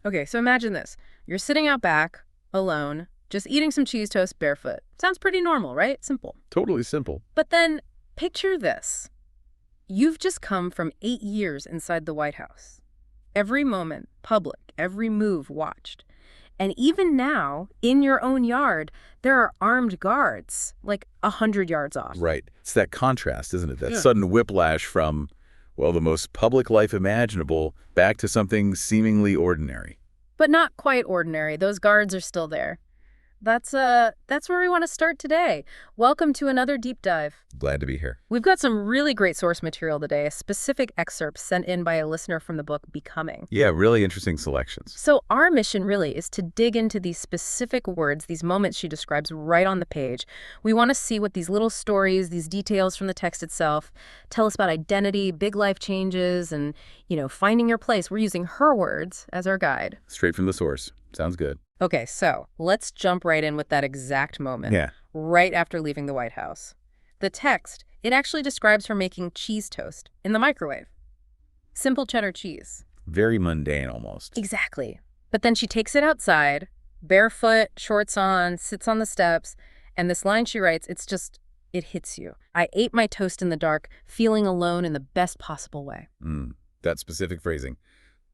Okay, so imagine this. You're sitting out back, alone, just eating some cheese toast barefoot. Sounds pretty normal, right? Simple. Totally simple. But then picture this. You've just come from 8 years inside the White House. Every moment, public, every move watched. And even now, in your own yard, there are armed guards, like 100 yards off. Right. It's that contrast, isn't it? That sudden whiplash from, well, the most public life imaginable back to something seemingly ordinary. But not quite ordinary. Those guards are still there. That's where we want to start today. Welcome to another deep dive. Glad to be here. We've got some really great source material today, a specific excerpt sent in by a listener from the book Becoming. Yeah, really interesting selections. So our mission really is to dig into these specific words, these moments she describes right on the page. We want to see what these little stories, these details from the text itself, tell us about identity, big life changes, and, finding your place. We're using her words as our guide. Straight from the source. Sounds good. Okay, so let's jump right in with that exact moment. Yeah. Right after leaving the White House. The text, it actually describes her making cheese toast in the microwave. Simple cheddar cheese. Very mundane almost. Exactly. But then she takes it outside, barefoot, shorts on, sits on the steps, and this line she writes, it hits you. I ate my toast in the dark, feeling alone in the best possible way. That specific phrasing.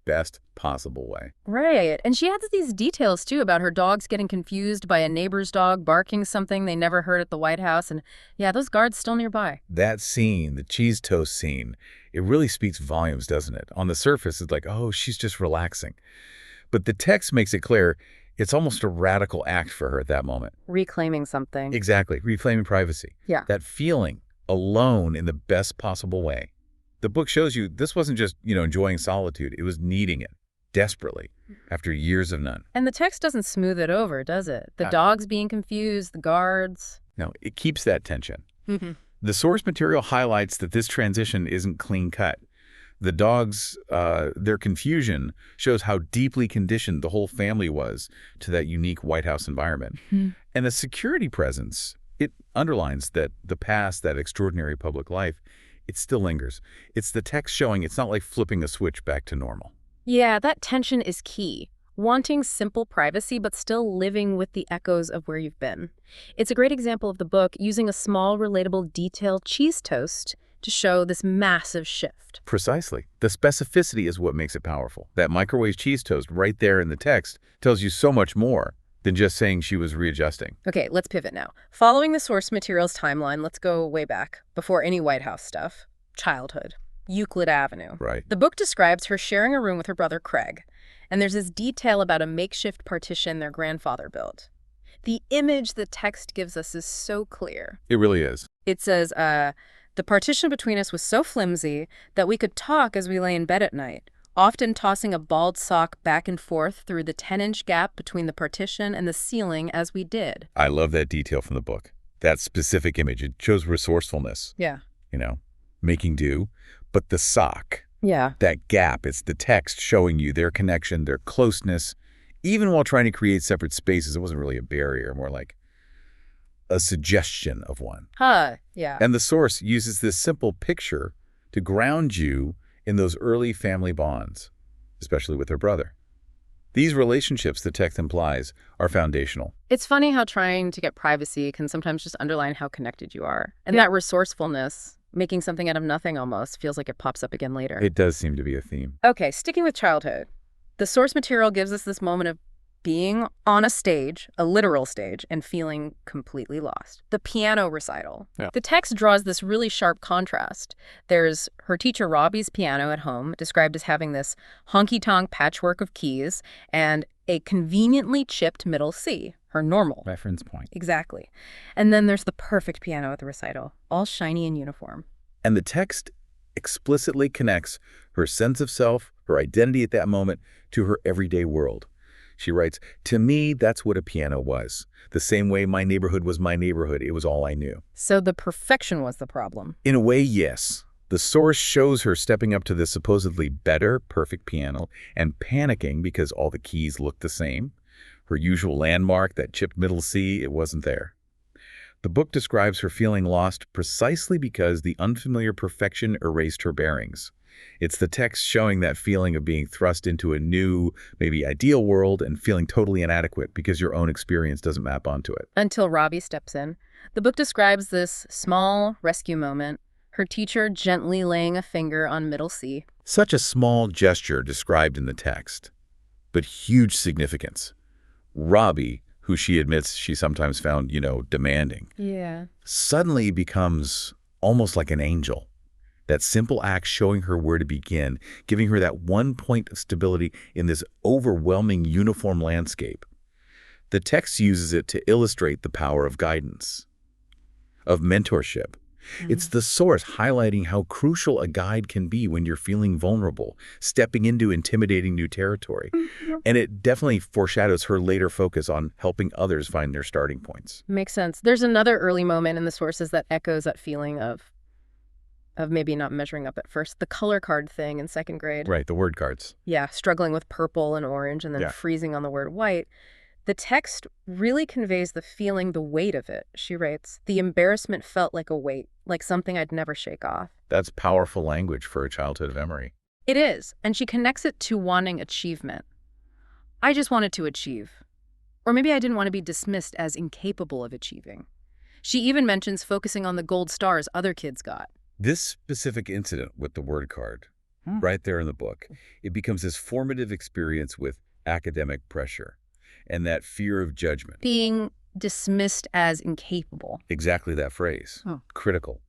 Best possible way. Right. And she adds these details, too, about her dogs getting confused by a neighbor's dog barking something they never heard at the White House. And yeah, those guards still nearby. That scene, the cheese toast scene, it really speaks volumes, doesn't it? On the surface, it's like, oh, she's just relaxing. But the text makes it clear it's almost a radical act for her at that moment. Reclaiming something. Exactly. Reclaiming privacy. Yeah. That feeling alone in the best possible way. The book shows you this wasn't just, enjoying solitude. It was needing it desperately after years of none. And the text doesn't smooth it over, does it? The dogs being confused, the guards. No, it keeps that tension. The source material highlights that this transition isn't clean cut. The dogs, their confusion shows how deeply conditioned the whole family was to that unique White House environment. And the security presence, it underlines that the past, that extraordinary public life, it still lingers. It's the text showing it's not like flipping a switch back to normal. Yeah, that tension is key. Wanting simple privacy, but still living with the echoes of where you've been. It's a great example of the book using a small, relatable detail, cheese toast, to show this massive shift. Precisely. The specificity is what makes it powerful. That microwave cheese toast right there in the text tells you so much more than just saying she was readjusting. Okay, let's pivot now. Following the source materials timeline, let's go way back, before any White House stuff. Childhood. Euclid Avenue. Right. The book describes her sharing a room with her brother Craig, and there's this detail about a makeshift partition their grandfather built. The image the text gives us is so clear. It really is. It says, the partition between us was so flimsy that we could talk as we lay in bed at night, often tossing a bald sock back and forth through the 10-inch gap between the partition and the ceiling as we did. I love that detail from the book. That specific image, it shows resourcefulness. Yeah. Making do. But the sock, Yeah. that gap, it's the text showing you their connection, their closeness. Even while trying to create separate spaces, it wasn't really a barrier, more like a suggestion of one. Yeah. And the source uses this simple picture to ground you in those early family bonds, especially with her brother. These relationships the text implies are foundational. It's funny how trying to get privacy can sometimes just underline how connected you are. And that resourcefulness, making something out of nothing almost, feels like it pops up again later. It does seem to be a theme. Okay, sticking with childhood. The source material gives us this moment of being on a stage, a literal stage, and feeling completely lost. The piano recital. Yeah. The text draws this really sharp contrast. There's her teacher Robbie's piano at home, described as having this honky-tonk patchwork of keys, and a conveniently chipped middle C, her normal. Reference point. Exactly. And then there's the perfect piano at the recital, all shiny and uniform. And the text explicitly connects her sense of self, her identity at that moment, to her everyday world. She writes, "To me, that's what a piano was. The same way my neighborhood was my neighborhood. It was all I knew." So the perfection was the problem. In a way, yes. The source shows her stepping up to this supposedly better, perfect piano and panicking because all the keys looked the same. Her usual landmark, that chipped middle C, it wasn't there. The book describes her feeling lost precisely because the unfamiliar perfection erased her bearings. It's the text showing that feeling of being thrust into a new, maybe ideal world and feeling totally inadequate because your own experience doesn't map onto it. Until Robbie steps in. The book describes this small rescue moment, her teacher gently laying a finger on middle C. Such a small gesture described in the text, but huge significance. Robbie, who she admits she sometimes found, demanding, suddenly becomes almost like an angel. That simple act showing her where to begin, giving her that one point of stability in this overwhelming uniform landscape. The text uses it to illustrate the power of guidance, of mentorship. It's the source highlighting how crucial a guide can be when you're feeling vulnerable, stepping into intimidating new territory. And it definitely foreshadows her later focus on helping others find their starting points. Makes sense. There's another early moment in the sources that echoes that feeling of maybe not measuring up at first. The color card thing in second grade. Right, the word cards. Yeah, struggling with purple and orange and then freezing on the word white. The text really conveys the feeling, the weight of it. She writes, "The embarrassment felt like a weight, like something I'd never shake off." That's powerful language for a childhood memory. It is, and she connects it to wanting achievement. I just wanted to achieve. Or maybe I didn't want to be dismissed as incapable of achieving. She even mentions focusing on the gold stars other kids got. This specific incident with the word card, right there in the book, it becomes this formative experience with academic pressure and that fear of judgment. Being dismissed as incapable. Exactly that phrase. Critical.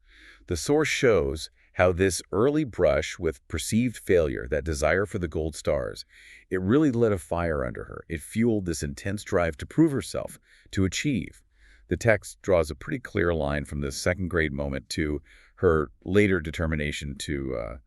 The source shows how this early brush with perceived failure, that desire for the gold stars, it really lit a fire under her. It fueled this intense drive to prove herself, to achieve. The text draws a pretty clear line from this second grade moment to her later determination to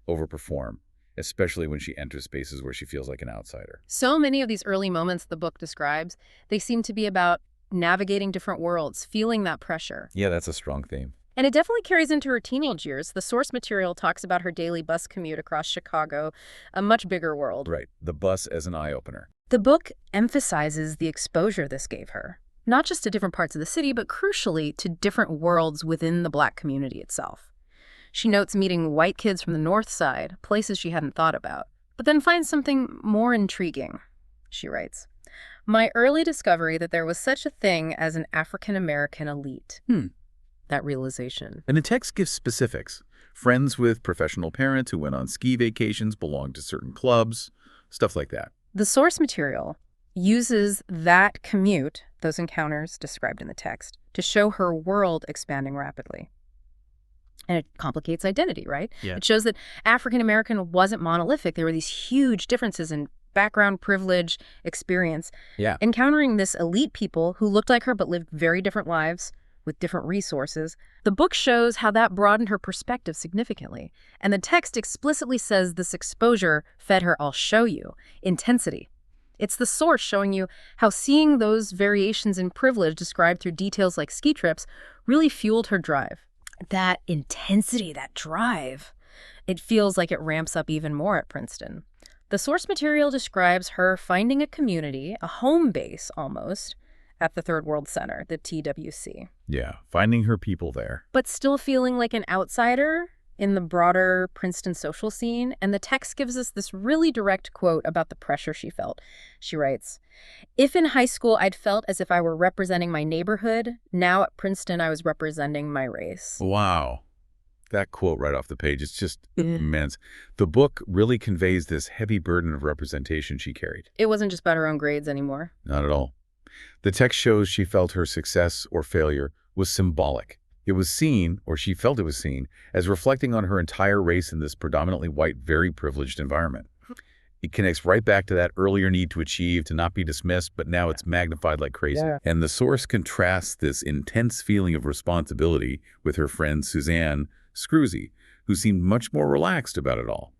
overperform, especially when she enters spaces where she feels like an outsider. So many of these early moments the book describes, they seem to be about navigating different worlds, feeling that pressure. Yeah, that's a strong theme. And it definitely carries into her teenage years. The source material talks about her daily bus commute across Chicago, a much bigger world. Right, the bus as an eye-opener. The book emphasizes the exposure this gave her, not just to different parts of the city, but crucially to different worlds within the Black community itself. She notes meeting white kids from the North Side, places she hadn't thought about, but then finds something more intriguing. She writes, "My early discovery that there was such a thing as an African-American elite." That realization. And the text gives specifics. Friends with professional parents who went on ski vacations, belonged to certain clubs, stuff like that. The source material uses that commute, those encounters described in the text, to show her world expanding rapidly. And it complicates identity, right? Yeah. It shows that African-American wasn't monolithic. There were these huge differences in background, privilege, experience. Yeah. Encountering this elite people who looked like her but lived very different lives with different resources, the book shows how that broadened her perspective significantly. And the text explicitly says this exposure fed her, "I'll show you," intensity. It's the source showing you how seeing those variations in privilege described through details like ski trips really fueled her drive. That intensity, that drive, it feels like it ramps up even more at Princeton. The source material describes her finding a community, a home base almost, at the Third World Center, the TWC. Yeah, finding her people there. But still feeling like an outsider in the broader Princeton social scene. And the text gives us this really direct quote about the pressure she felt. She writes, "If in high school I'd felt as if I were representing my neighborhood, now at Princeton I was representing my race." Wow. That quote right off the page, it's just immense. The book really conveys this heavy burden of representation she carried. It wasn't just about her own grades anymore. Not at all. The text shows she felt her success or failure was symbolic. It was seen, or she felt it was seen, as reflecting on her entire race in this predominantly white, very privileged environment. It connects right back to that earlier need to achieve, to not be dismissed, but now it's magnified like crazy. Yeah. And the source contrasts this intense feeling of responsibility with her friend Suzanne Scrutiny, who seemed much more relaxed about it all.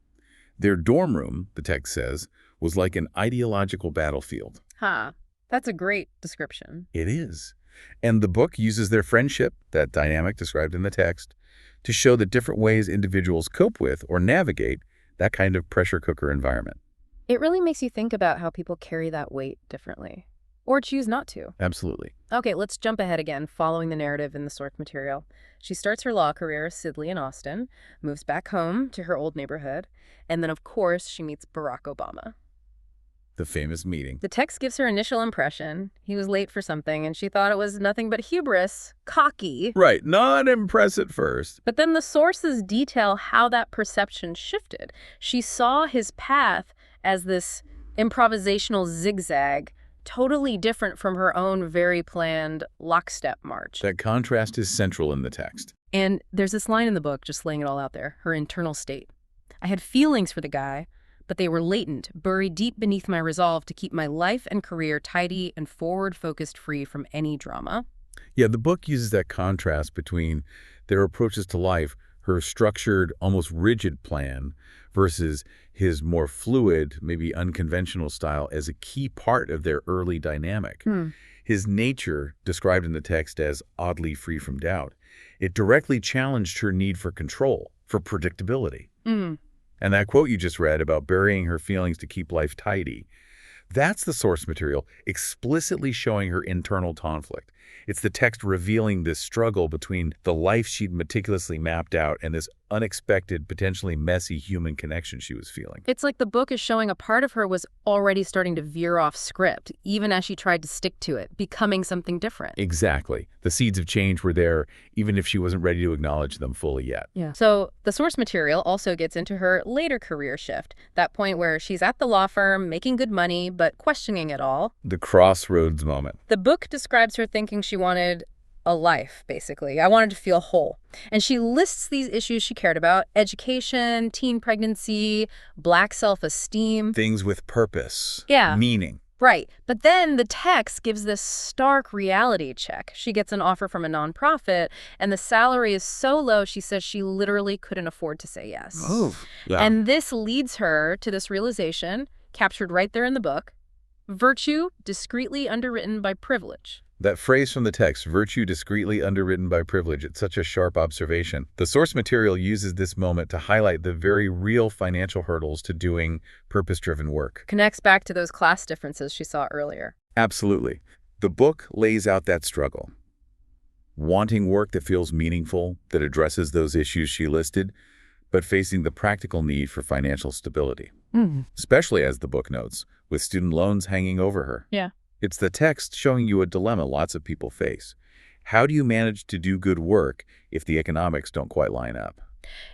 Their dorm room, the text says, was like an ideological battlefield. That's a great description. It is. And the book uses their friendship, that dynamic described in the text, to show the different ways individuals cope with or navigate that kind of pressure cooker environment. It really makes you think about how people carry that weight differently. or choose not to. Absolutely. Okay, let's jump ahead again, following the narrative in the source material. She starts her law career, Sidley in Austin, moves back home to her old neighborhood, and then, of course, she meets Barack Obama. The famous meeting. The text gives her initial impression. He was late for something, and she thought it was nothing but hubris, cocky. Right, not impressed at first. But then the sources detail how that perception shifted. She saw his path as this improvisational zigzag, totally different from her own very planned lockstep march. That contrast is central in the text. And there's this line in the book, just laying it all out there, her internal state. I had feelings for the guy, but they were latent, buried deep beneath my resolve to keep my life and career tidy and forward-focused, free from any drama. Yeah, the book uses that contrast between their approaches to life, her structured, almost rigid plan, versus his more fluid, maybe unconventional style as a key part of their early dynamic. His nature, described in the text as oddly free from doubt, it directly challenged her need for control, for predictability. And that quote you just read about burying her feelings to keep life tidy, that's the source material explicitly showing her internal conflict. It's the text revealing this struggle between the life she'd meticulously mapped out and this unexpected, potentially messy human connection she was feeling. It's like the book is showing a part of her was already starting to veer off script, even as she tried to stick to it, becoming something different. Exactly. The seeds of change were there, even if she wasn't ready to acknowledge them fully yet. Yeah. So the source material also gets into her later career shift, that point where she's at the law firm, making good money, but questioning it all. The crossroads moment. The book describes her thinking she wanted a life, basically. I wanted to feel whole. And she lists these issues she cared about: education, teen pregnancy, Black self-esteem. Things with purpose. Yeah. Meaning. Right. But then the text gives this stark reality check. She gets an offer from a nonprofit, and the salary is so low, she says she literally couldn't afford to say yes. Oh, yeah. And this leads her to this realization, captured right there in the book: virtue discreetly underwritten by privilege. That phrase from the text, virtue discreetly underwritten by privilege, it's such a sharp observation. The source material uses this moment to highlight the very real financial hurdles to doing purpose-driven work. Connects back to those class differences she saw earlier. Absolutely. The book lays out that struggle. Wanting work that feels meaningful, that addresses those issues she listed, but facing the practical need for financial stability. Especially, as the book notes, with student loans hanging over her. Yeah. It's the text showing you a dilemma lots of people face. How do you manage to do good work if the economics don't quite line up?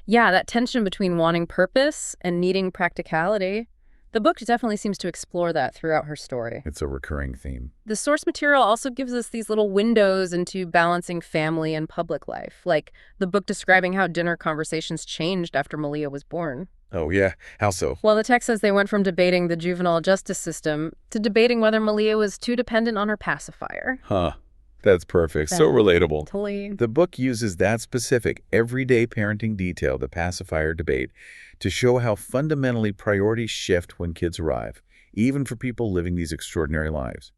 Yeah, that tension between wanting purpose and needing practicality. The book definitely seems to explore that throughout her story. It's a recurring theme. The source material also gives us these little windows into balancing family and public life, like the book describing how dinner conversations changed after Malia was born. Oh, yeah. How so? Well, the text says they went from debating the juvenile justice system to debating whether Malia was too dependent on her pacifier. Huh. That's perfect. So relatable. Totally. The book uses that specific, everyday parenting detail, the pacifier debate, to show how fundamentally priorities shift when kids arrive, even for people living these extraordinary lives.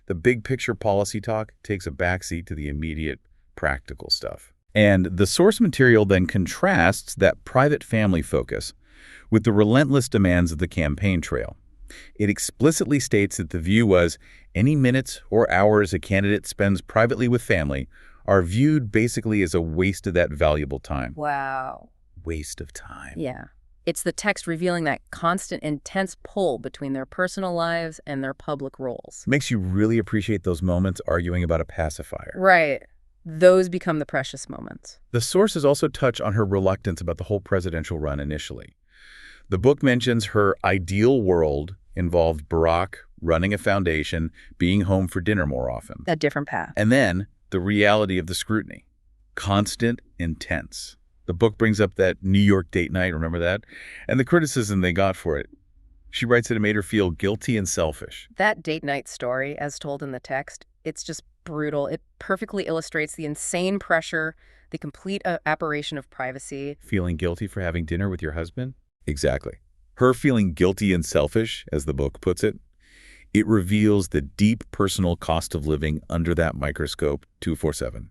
The big picture policy talk takes a backseat to the immediate, practical stuff. And the source material then contrasts that private family focus with the relentless demands of the campaign trail. It explicitly states that the view was any minutes or hours a candidate spends privately with family are viewed basically as a waste of that valuable time. Wow. Waste of time. Yeah. It's the text revealing that constant, intense pull between their personal lives and their public roles. Makes you really appreciate those moments arguing about a pacifier. Right. Those become the precious moments. The sources also touch on her reluctance about the whole presidential run initially. The book mentions her ideal world involved Barack running a foundation, being home for dinner more often. A different path. And then the reality of the scrutiny. Constant, intense. The book brings up that New York date night, remember that? And the criticism they got for it. She writes that it made her feel guilty and selfish. That date night story, as told in the text, it's just brutal. It perfectly illustrates the insane pressure, the complete aberration of privacy. Feeling guilty for having dinner with your husband? Exactly. Her feeling guilty and selfish, as the book puts it, it reveals the deep personal cost of living under that microscope 24/7.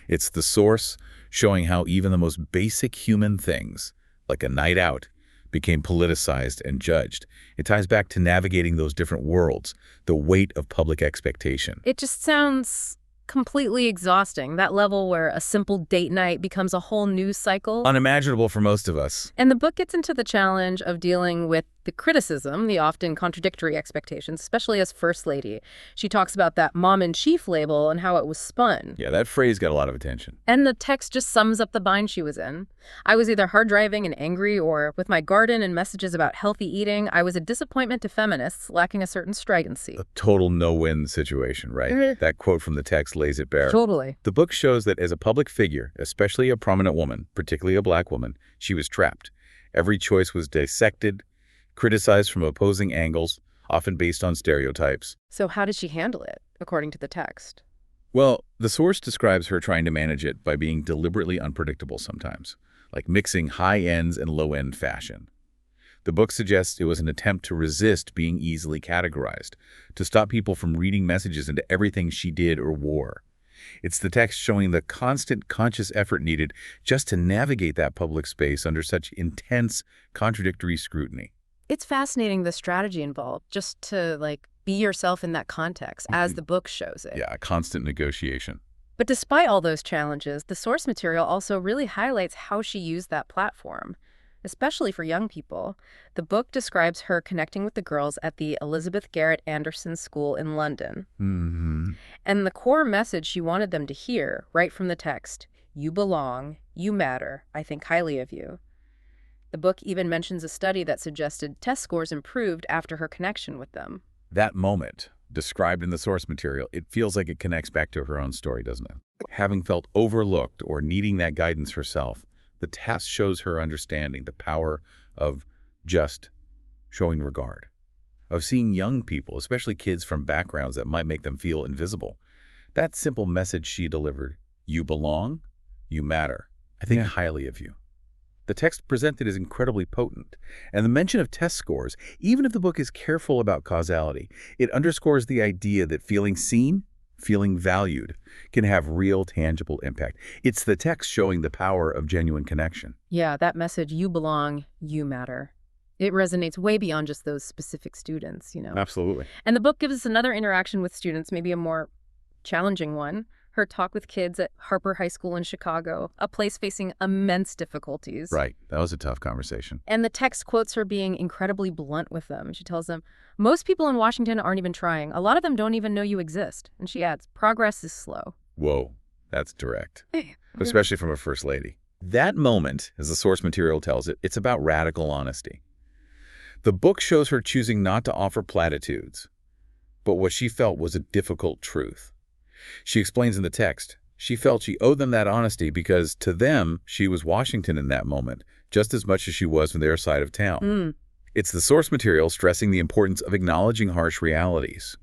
It's the source showing how even the most basic human things, like a night out, became politicized and judged. It ties back to navigating those different worlds, the weight of public expectation. It just sounds completely exhausting, that level where a simple date night becomes a whole news cycle. Unimaginable for most of us. And the book gets into the challenge of dealing with the criticism, the often contradictory expectations, especially as First Lady. She talks about that mom-in-chief label and how it was spun. Yeah, that phrase got a lot of attention. And the text just sums up the bind she was in. I was either hard driving and angry, or with my garden and messages about healthy eating, I was a disappointment to feminists, lacking a certain stridency. A total no-win situation, right? That quote from the text lays it bare. Totally. The book shows that as a public figure, especially a prominent woman, particularly a black woman, she was trapped. Every choice was dissected, criticized from opposing angles, often based on stereotypes. So how did she handle it, according to the text? Well, the source describes her trying to manage it by being deliberately unpredictable sometimes, like mixing high ends and low end fashion. The book suggests it was an attempt to resist being easily categorized, to stop people from reading messages into everything she did or wore. It's the text showing the constant conscious effort needed just to navigate that public space under such intense, contradictory scrutiny. It's fascinating the strategy involved, just to, be yourself in that context, as the book shows it. Yeah, a constant negotiation. But despite all those challenges, the source material also really highlights how she used that platform, especially for young people. The book describes her connecting with the girls at the Elizabeth Garrett Anderson School in London. And the core message she wanted them to hear, right from the text, "You belong, you matter, I think highly of you." The book even mentions a study that suggested test scores improved after her connection with them. That moment, described in the source material, it feels like it connects back to her own story, doesn't it? Having felt overlooked or needing that guidance herself, the test shows her understanding the power of just showing regard, of seeing young people, especially kids from backgrounds that might make them feel invisible. That simple message she delivered, "You belong, you matter, I think highly of you." The text presented is incredibly potent, and the mention of test scores, even if the book is careful about causality, it underscores the idea that feeling seen, feeling valued, can have real, tangible impact. It's the text showing the power of genuine connection. Yeah, that message, "You belong, you matter." It resonates way beyond just those specific students, Absolutely. And the book gives us another interaction with students, maybe a more challenging one. Her talk with kids at Harper High School in Chicago, a place facing immense difficulties. Right. That was a tough conversation. And the text quotes her being incredibly blunt with them. She tells them, "Most people in Washington aren't even trying. A lot of them don't even know you exist." And she adds, "Progress is slow." Whoa, that's direct, especially from a first lady. That moment, as the source material tells it, it's about radical honesty. The book shows her choosing not to offer platitudes, but what she felt was a difficult truth. She explains in the text, she felt she owed them that honesty because, to them, she was Washington in that moment, just as much as she was from their side of town. It's the source material stressing the importance of acknowledging harsh realities,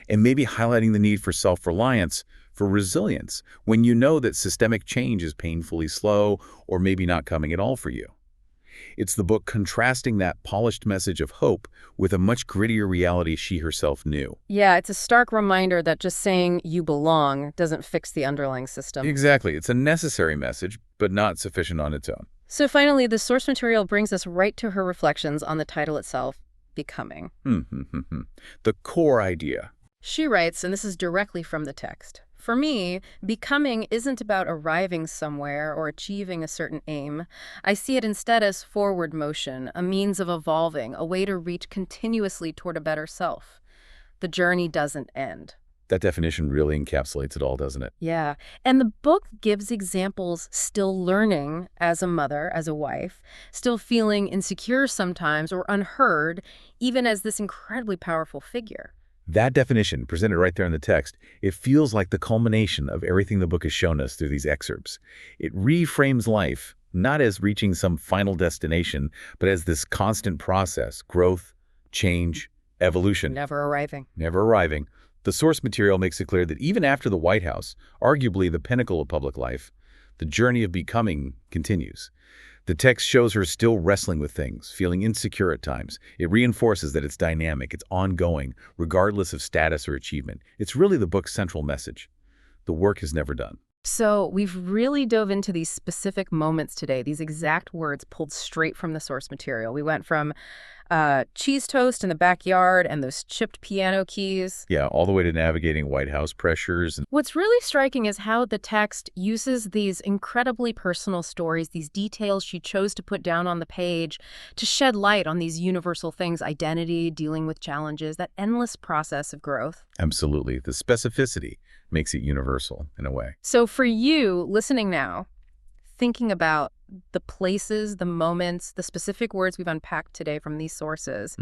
and maybe highlighting the need for self-reliance, for resilience, when you know that systemic change is painfully slow or maybe not coming at all for you. It's the book contrasting that polished message of hope with a much grittier reality she herself knew. Yeah, it's a stark reminder that just saying "you belong" doesn't fix the underlying system. Exactly. It's a necessary message, but not sufficient on its own. So finally, the source material brings us right to her reflections on the title itself, Becoming. The core idea. She writes, and this is directly from the text, "For me, becoming isn't about arriving somewhere or achieving a certain aim. I see it instead as forward motion, a means of evolving, a way to reach continuously toward a better self. The journey doesn't end." That definition really encapsulates it all, doesn't it? Yeah, and the book gives examples still learning as a mother, as a wife, still feeling insecure sometimes or unheard, even as this incredibly powerful figure. That definition, presented right there in the text, it feels like the culmination of everything the book has shown us through these excerpts. It reframes life, not as reaching some final destination, but as this constant process, growth, change, evolution. Never arriving. Never arriving. The source material makes it clear that even after the White House, arguably the pinnacle of public life, the journey of becoming continues. The text shows her still wrestling with things, feeling insecure at times. It reinforces that it's dynamic, it's ongoing, regardless of status or achievement. It's really the book's central message. The work is never done. So we've really dove into these specific moments today, these exact words pulled straight from the source material. We went from cheese toast in the backyard and those chipped piano keys. Yeah, all the way to navigating White House pressures. And What's really striking is how the text uses these incredibly personal stories, these details she chose to put down on the page to shed light on these universal things, identity, dealing with challenges, that endless process of growth. absolutely, the specificity makes it universal in a way. So for you, listening now, thinking about the places, the moments, the specific words we've unpacked today from these sources,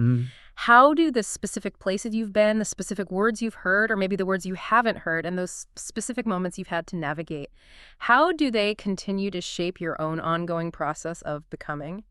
how do the specific places you've been, the specific words you've heard, or maybe the words you haven't heard, and those specific moments you've had to navigate, how do they continue to shape your own ongoing process of becoming?